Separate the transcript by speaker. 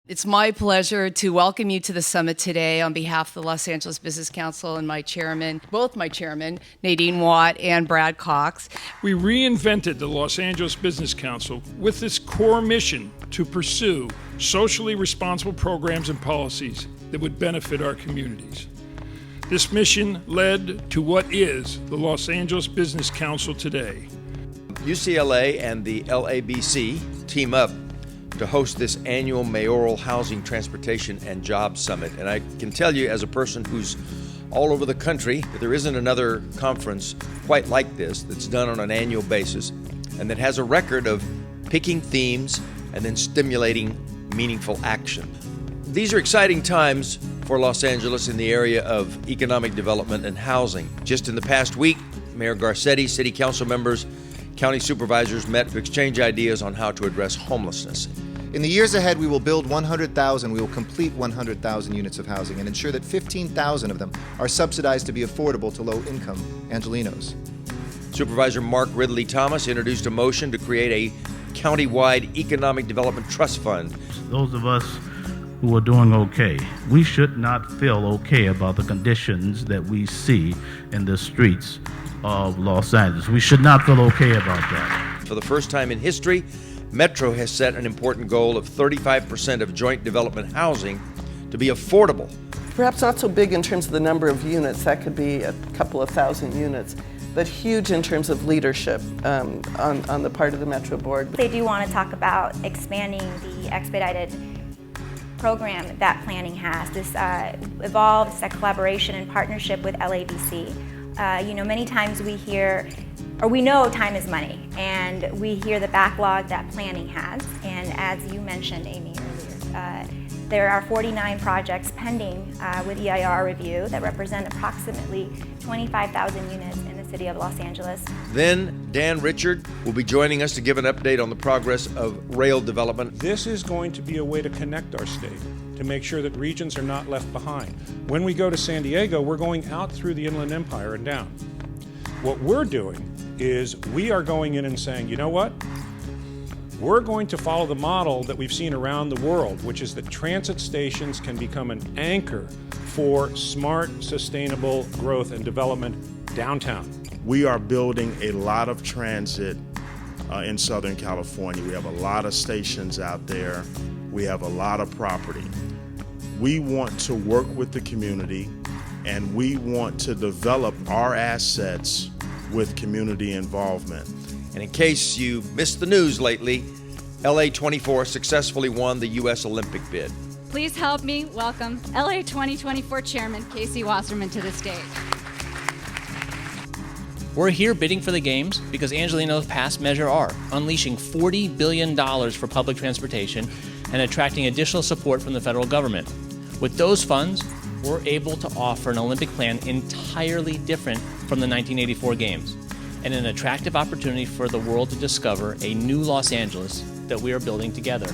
Speaker 1: It's my pleasure to welcome you to the summit today on behalf of the Los Angeles Business Council and both my chairman, Nadine Watt and Brad Cox.
Speaker 2: We reinvented the Los Angeles Business Council with its core mission to pursue socially responsible programs and policies that would benefit our communities. This mission led to what is the Los Angeles Business Council today.
Speaker 3: UCLA and the LABC team up to host this annual Mayoral Housing, Transportation, and Jobs Summit. And I can tell you, as a person who's all over the country, that there isn't another conference quite like this that's done on an annual basis and that has a record of picking themes and then stimulating meaningful action. These are exciting times for Los Angeles in the area of economic development and housing. Just in the past week, Mayor Garcetti, city council members, county supervisors met to exchange ideas on how to address homelessness.
Speaker 4: In the years ahead, we will build 100,000, we will complete 100,000 units of housing and ensure that 15,000 of them are subsidized to be affordable to low-income Angelenos.
Speaker 3: Supervisor Mark Ridley Thomas introduced a motion to create a county-wide economic development trust fund.
Speaker 5: Those of us who are doing okay, we should not feel okay about the conditions that we see in the streets of Los Angeles. We should not feel okay about that.
Speaker 3: For the first time in history, Metro has set an important goal of 35% of joint development housing to be affordable.
Speaker 6: Perhaps not so big in terms of the number of units, that could be a couple of thousand units, but huge in terms of leadership on the part of the Metro Board.
Speaker 7: They do want to talk about expanding the expedited program that planning has. This evolved, a collaboration and partnership with LABC. Many times we hear, or we know time is money, and we hear the backlog that planning has. And as you mentioned, Amy, earlier, there are 49 projects pending with EIR review that represent approximately 25,000 units in the city of Los Angeles.
Speaker 3: Then Dan Richard will be joining us to give an update on the progress of rail development.
Speaker 8: This is going to be a way to connect our state, to make sure that regions are not left behind. When we go to San Diego, we're going out through the Inland Empire and down. What we're doing is we are going in and saying, you know what? We're going to follow the model that we've seen around the world, which is that transit stations can become an anchor for smart, sustainable growth and development downtown.
Speaker 9: We are building a lot of transit in Southern California. We have a lot of stations out there. We have a lot of property. We want to work with the community, and we want to develop our assets with community involvement.
Speaker 3: And in case you missed the news lately, LA24 successfully won the U.S. Olympic bid.
Speaker 10: Please help me welcome LA 2024 Chairman Casey Wasserman to the stage.
Speaker 11: We're here bidding for the games because Angelenos passed Measure R, unleashing $40 billion for public transportation and attracting additional support from the federal government. With those funds, we're able to offer an Olympic plan entirely different from the 1984 Games, and an attractive opportunity for the world to discover a new Los Angeles that we are building together.